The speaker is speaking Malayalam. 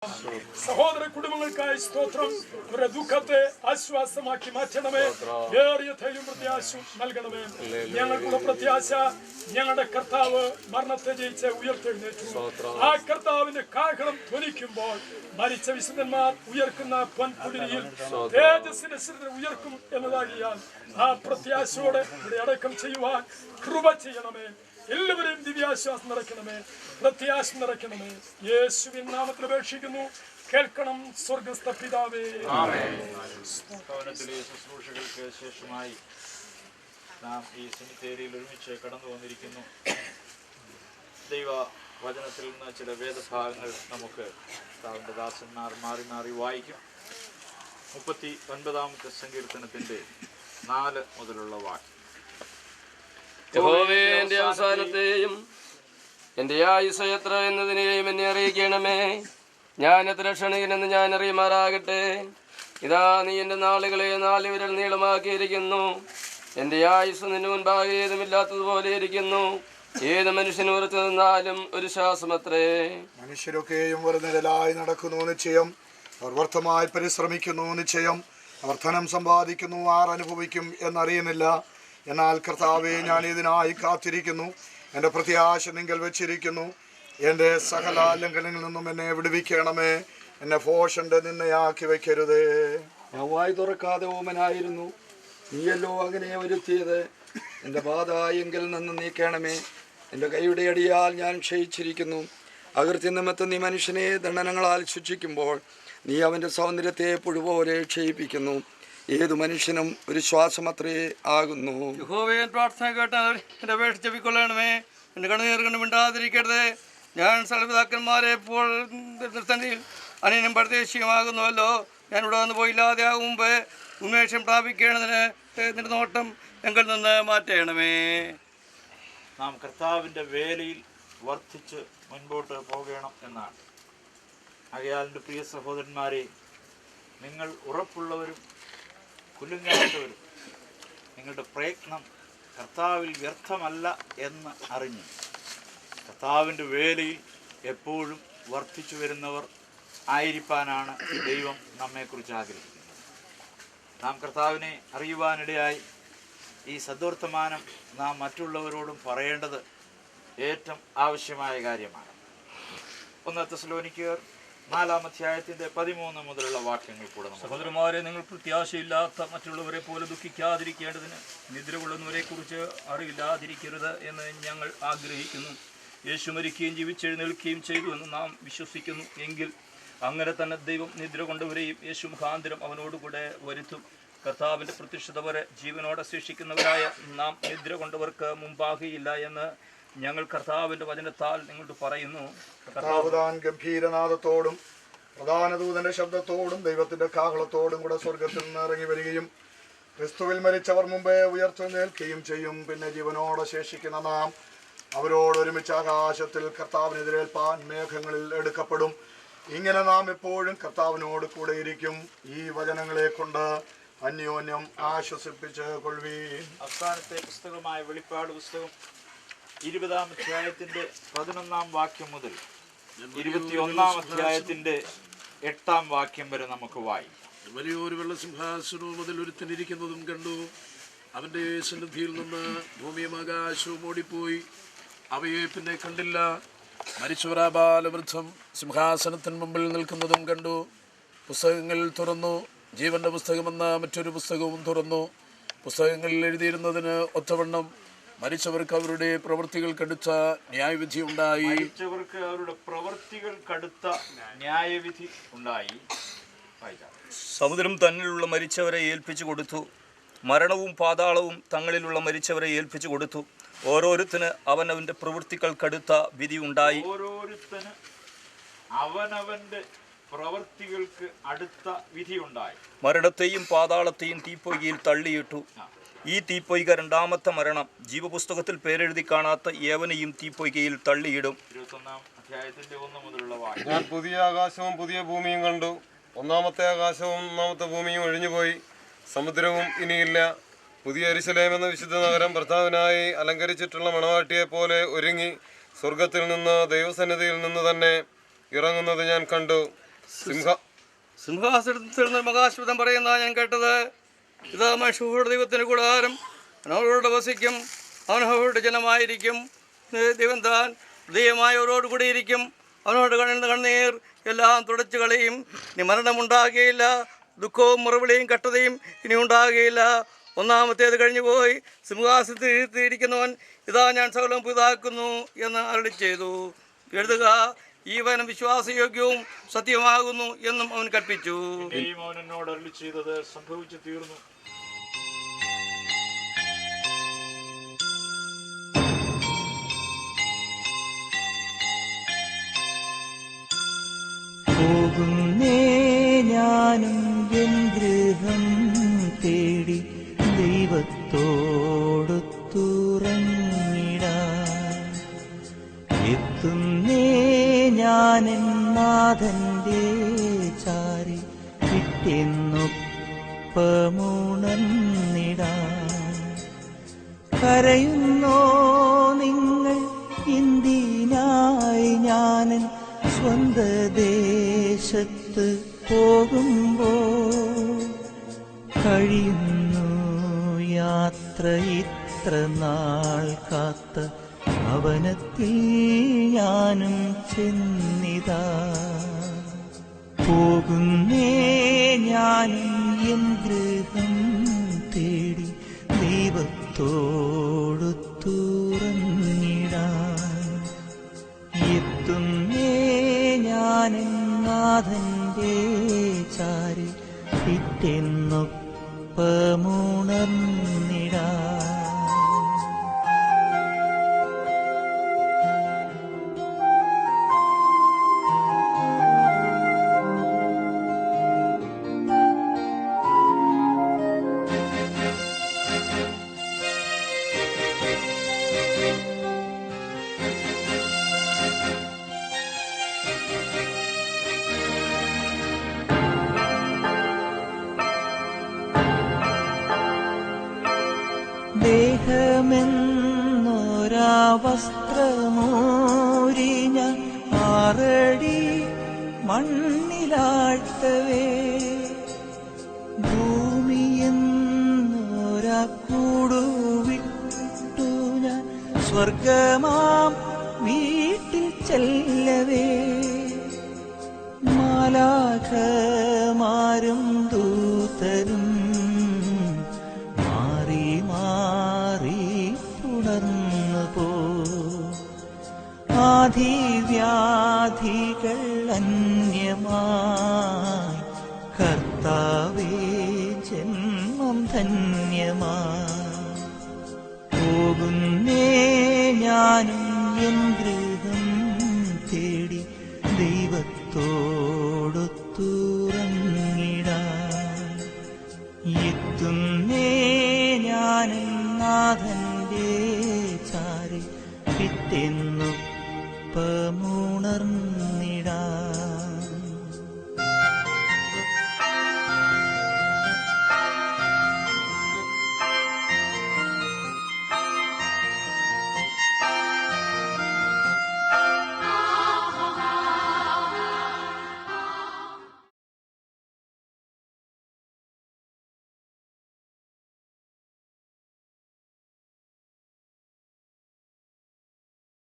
സഹോദര കുടുംബങ്ങൾക്കായി സ്തോത്രം. അവരുടെ ദുഃഖത്തെ ആശ്വാസമാക്കി മാറ്റണമേ. ഏറിയ ധൈര്യം പ്രത്യാശയും നൽകണമേ. ഞങ്ങൾക്കുള്ള പ്രത്യാശ ഞങ്ങളുടെ കർത്താവ് മരണത്തെ ജയിച്ച് ഉയർത്തെഴുന്നേറ്റു. ആ കർത്താവിന്റെ കാഹളം ധ്വനിക്കുമ്പോൾ മരിച്ച വിശുദ്ധന്മാർ ഉയർക്കുന്ന പൊൻകുടിയിൽ തേജസ്സിന്റെ ശരീരം ഉയർക്കും എന്നതാകിയാൽ ആ പ്രത്യാശയോടെ ഇവിടെ അടക്കം ചെയ്യുവാൻ കൃപ ചെയ്യണമേ. എല്ലാവരെയും ദിവ്യാശ്വാസം നിറയ്ക്കണമേ, പ്രത്യാശ നിറയ്ക്കണമേ. യേശുവിൻ നാമത്തിൽ അപേക്ഷിക്കുന്നു, കേൾക്കണം സ്വർഗസ്ഥ പിതാവേ. ഭവനത്തിലെ ശുശ്രൂഷകൾക്ക് ശേഷമായി നാം ഈ സെമിത്തേരിയിൽ ഒരുമിച്ച് കടന്നു വന്നിരിക്കുന്നു. ദൈവ വചനത്തിൽ നിന്ന് ചില വേദഭാഗങ്ങൾ നമുക്ക് കർത്താവിൻ്റെ ദാസന്മാർ മാറി മാറി വായിക്കും. 39-ാമത്തെ സങ്കീർത്തനത്തിൻ്റെ 4 മുതലുള്ള വാക്യം. യഹോവേ, എന്റെ അവസാനത്തെയും എന്റെ ആയുസ് എത്ര എന്നതിനെയും എന്നെ അറിയിക്കണമേ. ഞാൻ എത്ര ക്ഷണികനെന്ന് ഞാൻ അറിയുമാറാകട്ടെ. ഇതാ, നീ എൻ്റെ നാളുകളെ 4 വിരൽ നീളമാക്കിയിരിക്കുന്നു. എൻ്റെ ആയുസ് നിന്റെ മുൻപാകെ ഏതുമില്ലാത്തതുപോലെ ഇരിക്കുന്നു. ഏത് മനുഷ്യന് ഉറച്ചു നിന്നാലും ഒരു ശ്വാസമത്രേ. മനുഷ്യരൊക്കെയും വെറുതെ നിഴലായി നടക്കുന്നു നിശ്ചയം. അവർ വ്യർത്ഥമായി പരിശ്രമിക്കുന്നു നിശ്ചയം. അവർ ധനം സമ്പാദിക്കുന്നു, ആർ അനുഭവിക്കും എന്നറിയുന്നില്ല. എന്നാൽ കർത്താവെ, ഞാൻ ഇതിനായി കാത്തിരിക്കുന്നു. എൻ്റെ പ്രത്യാശ നിങ്ങൾ വെച്ചിരിക്കുന്നു. എൻ്റെ സകല ലംഘനങ്ങളിൽ നിന്നും എന്നെ വിടുവിക്കണമേ. എന്നെ ഭോഷന്റെ നിന്നയാക്കി വയ്ക്കരുതേ. ഞാൻ വായി തുറക്കാതെ ഓമനായിരുന്നു, നീയല്ലോ അങ്ങനെ വരുത്തിയത്. എൻ്റെ ബാധ എങ്കിൽ നിന്ന് നീക്കണമേ. എൻ്റെ കൈയുടെ അടിയാൽ ഞാൻ ക്ഷയിച്ചിരിക്കുന്നു. അകൃത്യ നിമിത്തം നീ മനുഷ്യനെ ദണ്ഡനങ്ങളാൽ ശിക്ഷിക്കുമ്പോൾ നീ അവൻ്റെ സൗന്ദര്യത്തെ പുഴുപോലെ ക്ഷയിപ്പിക്കുന്നു. ഏതു മനുഷ്യനും ഒരു ശ്വാസമത്രേ ആകുന്നു. യഹോവേ, പ്രാർത്ഥന കേട്ട് എൻ്റെ അപേക്ഷ ചെവിക്കൊള്ളണമേ. എൻ്റെ കണ്ണുനീർ കണ്ട് മിണ്ടാതിരിക്കരുതേ. ഞാൻ സർവ്വപിതാക്കന്മാരെ ഇപ്പോൾ നിർത്തണ്ടിയിൽ അന്യനും പരദേശിയുമാകുന്നുവല്ലോ. ഞാൻ ഇവിടെ വന്ന് പോയില്ലാതെ ആകും മുമ്പ് ഉന്മേഷം പ്രാപിക്കേണ്ടതിന് നിന്റെ നോട്ടം എങ്കിൽ നിന്ന് മാറ്റണമേ. നാം കർത്താവിൻ്റെ വേലയിൽ വർദ്ധിച്ച് മുൻപോട്ട് പോകണം എന്നാണ്. ആകയാൽ എൻ്റെ പ്രിയ സഹോദരന്മാരെ, നിങ്ങൾ ഉറപ്പുള്ളവരും കുലുങ്ങാത്തവരും നിങ്ങളുടെ പ്രയത്നം കർത്താവിൽ വ്യർത്ഥമല്ല എന്ന് അറിഞ്ഞ് കർത്താവിൻ്റെ വേലയിൽ എപ്പോഴും വർദ്ധിച്ചു വരുന്നവർ ആയിരിക്കാനാണ് ദൈവം നമ്മെക്കുറിച്ച് ആഗ്രഹിക്കുന്നത്. നാം കർത്താവിനെ അറിയുവാനിടയായി ഈ സദ്വർത്തമാനം നാം മറ്റുള്ളവരോടും പറയേണ്ടത് ഏറ്റവും ആവശ്യമായ കാര്യമാണ്. 1 തെസ്സലോനിക്കർ 4-ാം അധ്യായത്തിന്റെ 13 മുതലുള്ള വാക്യങ്ങൾ കൂടെ. സഹോദരന്മാരെ, നിങ്ങൾ പ്രത്യാശയില്ലാത്ത മറ്റുള്ളവരെ പോലെ ദുഃഖിക്കാതിരിക്കേണ്ടതിന് നിദ്ര കൊള്ളുന്നവരെ കുറിച്ച് അറിവില്ലാതിരിക്കരുത് എന്ന് ഞങ്ങൾ ആഗ്രഹിക്കുന്നു. യേശു മരിക്കുകയും ജീവിച്ചെഴുന്നേൽക്കുകയും ചെയ്തു എന്ന് നാം വിശ്വസിക്കുന്നു. എങ്കിൽ അങ്ങനെ തന്നെ ദൈവം നിദ്ര കൊണ്ടവരെയും യേശു മുഖാന്തരം അവനോടുകൂടെ വരുത്തും. കർത്താവിൻ്റെ പ്രത്യക്ഷത വരെ ജീവനോടെ ശേഷിക്കുന്നവരായ നാം നിദ്ര കൊണ്ടവർക്ക് മുമ്പാകെയില്ല എന്ന് ഞങ്ങൾ കർത്താവിൻ്റെ വചനത്താൽ നിങ്ങളോട് പറയുന്നു. കർത്താവ് ഗംഭീരനാദത്തോടും പ്രധാന ദൂതന്റെ ശബ്ദത്തോടും ദൈവത്തിന്റെ കാഹളത്തോടും കൂടെ സ്വർഗത്തിൽ നിന്ന് ഇറങ്ങി വരികയും ക്രിസ്തുവിൽ മരിച്ചവർ മുമ്പേ ഉയർത്തെഴുന്നേൽക്കുകയും ചെയ്യും. പിന്നെ ജീവനോടെ ശേഷിക്കുന്ന നാം അവരോട് ഒരുമിച്ച് ആകാശത്തിൽ കർത്താവിനെതിരേൽപ്പാൻ മേഘങ്ങളിൽ എടുക്കപ്പെടും. ഇങ്ങനെ നാം എപ്പോഴും കർത്താവിനോട് കൂടെ ഇരിക്കും. ഈ വചനങ്ങളെ കൊണ്ട് അന്യോന്യം ആശ്വസിപ്പിച്ച് കൊള്ളുവീൻ. അവസാനത്തെ പുസ്തകമായ വെളിപ്പാട് പുസ്തകം 20-ാം അധ്യായത്തിന്റെ 11-ാം വാക്യം മുതൽ 21-ാം അധ്യായത്തിന്റെ 8-ാം വാക്യം വരെ നമുക്ക് വായിക്കാം. വലിയൊരു വെള്ളസിംഹാസനവും അതിൽ ഒരുത്തനിരിക്കുന്നതും കണ്ടു. അവൻ്റെ സന്നിധിയിൽ നിന്ന് ഭൂമിയും ആകാശവും ഓടിപ്പോയി, അവയെ പിന്നെ കണ്ടില്ല. മരിച്ചവരാബാലവൃദ്ധം സിംഹാസനത്തിന് മുമ്പിൽ നിൽക്കുന്നതും കണ്ടു. പുസ്തകങ്ങൾ തുറന്നു. ജീവന്റെ പുസ്തകമെന്ന മറ്റൊരു പുസ്തകവും തുറന്നു. പുസ്തകങ്ങളിൽ എഴുതിയിരുന്നതിന് ഒത്തവണ്ണം മരിച്ചവർക്ക് അവരുടെ പ്രവൃത്തികൾക്കടുത്ത ന്യായവിധി ഉണ്ടായി. സമുദ്രം തന്നിലുള്ള മരിച്ചവരെ ഏൽപ്പിച്ചു കൊടുത്തു. മരണവും പാതാളവും തങ്ങളിലുള്ള മരിച്ചവരെ ഏൽപ്പിച്ചു കൊടുത്തു. ഓരോരുത്തന് അവനവന്റെ പ്രവൃത്തികൾക്കടുത്ത വിധി ഉണ്ടായി. ഓരോരുത്തന് അവനവന്റെ പ്രവൃത്തികൾക്ക് അടുത്ത വിധിയുണ്ടായി. മരണത്തെയും പാതാളത്തെയും തീപ്പൊയ്കയിൽ തള്ളിയിട്ടു. ഈ തീപ്പൊയ്ക 2-ാമത്തെ മരണം. ജീവപുസ്തകത്തിൽ പേരെഴുതി കാണാത്ത ഏവനെയും തീപ്പൊയ്കയിൽ തള്ളിയിടും. 21-ാം അധ്യായത്തിന്റെ 1 മുതലുള്ള വാക്യം. ഞാൻ പുതിയ ആകാശവും പുതിയ ഭൂമിയും കണ്ടു. 1-ാമത്തെ ആകാശവും 1-ാമത്തെ ഭൂമിയും ഒഴിഞ്ഞുപോയി, സമുദ്രവും ഇനിയില്ല. പുതിയ യെരൂശലേം എന്ന വിശുദ്ധ നഗരം ഭർത്താവിനായി അലങ്കരിച്ചിട്ടുള്ള മണവാട്ടിയെ പോലെ ഒരുങ്ങി സ്വർഗത്തിൽ നിന്ന് ദൈവസന്നിധിയിൽ നിന്ന് തന്നെ ഇറങ്ങുന്നത് ഞാൻ കണ്ടു. സിംഹാസനത്തിൽ നിന്ന് മഹാശ്വതം പറയുന്ന ഞാൻ കേട്ടത്, ഇതാ മനുഷ്യരുടെ ദൈവത്തിന് കൂടാരം, അവനവരോട് വസിക്കും, അവനവരുടെ ജനമായിരിക്കും. ദൈവം താൻ ദൈവമായവരോട് കൂടിയിരിക്കും, അവനോട് കണ്ണീർ എല്ലാം തുടച്ചു കളയും. ഇനി മരണമുണ്ടാകുകയില്ല, ദുഃഖവും മുറവിളിയും കഷ്ടതയും ഇനി ഉണ്ടാകുകയില്ല. ഒന്നാമത്തേത് കഴിഞ്ഞുപോയി. സിംഹാസനത്തിൽ ഇരുത്തിയിരിക്കുന്നവൻ ഇതാ ഞാൻ സകലം പുതുതാക്കുന്നു എന്ന് അരുളി ചെയ്തു. എഴുതുക, ഈ വചനം വിശ്വാസയോഗ്യവും സത്യമാകുന്നു എന്നും അവൻ കൽപ്പിച്ചു. അവൻ എന്നോട് അരുളി ചെയ്തത് സംഭവിച്ചു തീർന്നു. പോകുന്നേ ഞാനും എൻ ഗൃഹം തേടി ദൈവത്തോടൊത്തുറങ്ങിടാൻ. എത്തുന്നേ ഞാനെൻ നാഥന്റെ ചാരി വിട്ടെന്നൊപ്പമുണർന്നിടാൻ. കരയുന്നോ നിങ്ങൾ എന്തിനായി ഞാനൻ സ്വന്ത ദേശത്ത് പോകുമ്പോൾ? കഴിയുന്നു യാത്ര ഇത്ര നാൾ കാത്ത ഭവനത്തിൽ ഞാനും ചെന്നിതാ. പോകുന്നേ ഞാനും എൻ ഗൃഹം തേടി ദൈവത്തോടൊത്തുറങ്ങിടാൻ. എത്തുന്നേ ഞാനും നാഥന്റെ ചാരി പിറ്റെന്നൊപ്പമുണർന്നിടാൻ. ദേഹമെന്നൊരാ വസ്ത്രമൂരി ഞാൻ 6 അടി മണ്ണിലാഴ്ത്തവേ, ഭൂമിയെന്നൊരാ കൂടുവിട്ടു ഞാൻ സ്വർഗമാം വീട്ടിൽ ചെല്ലവേ. മാലാഖമാരും ദൂതരും മാറി മാറി പുണർന്നു പോ. ആധിവ്യാധികൾ അന്യമായി കർത്താവേ ജന്മം ധന്യമായി. പോകുന്നേ ഞാനും എൻ ഗൃഹം തേടി ദൈവത്തോടൊത്തുറങ്ങിടാൻ. എത്തുന്നേ ഞാനും നാഥന്റെ ചാരി പിറ്റെന്നൊപ്പമുണർന്നിടാൻ.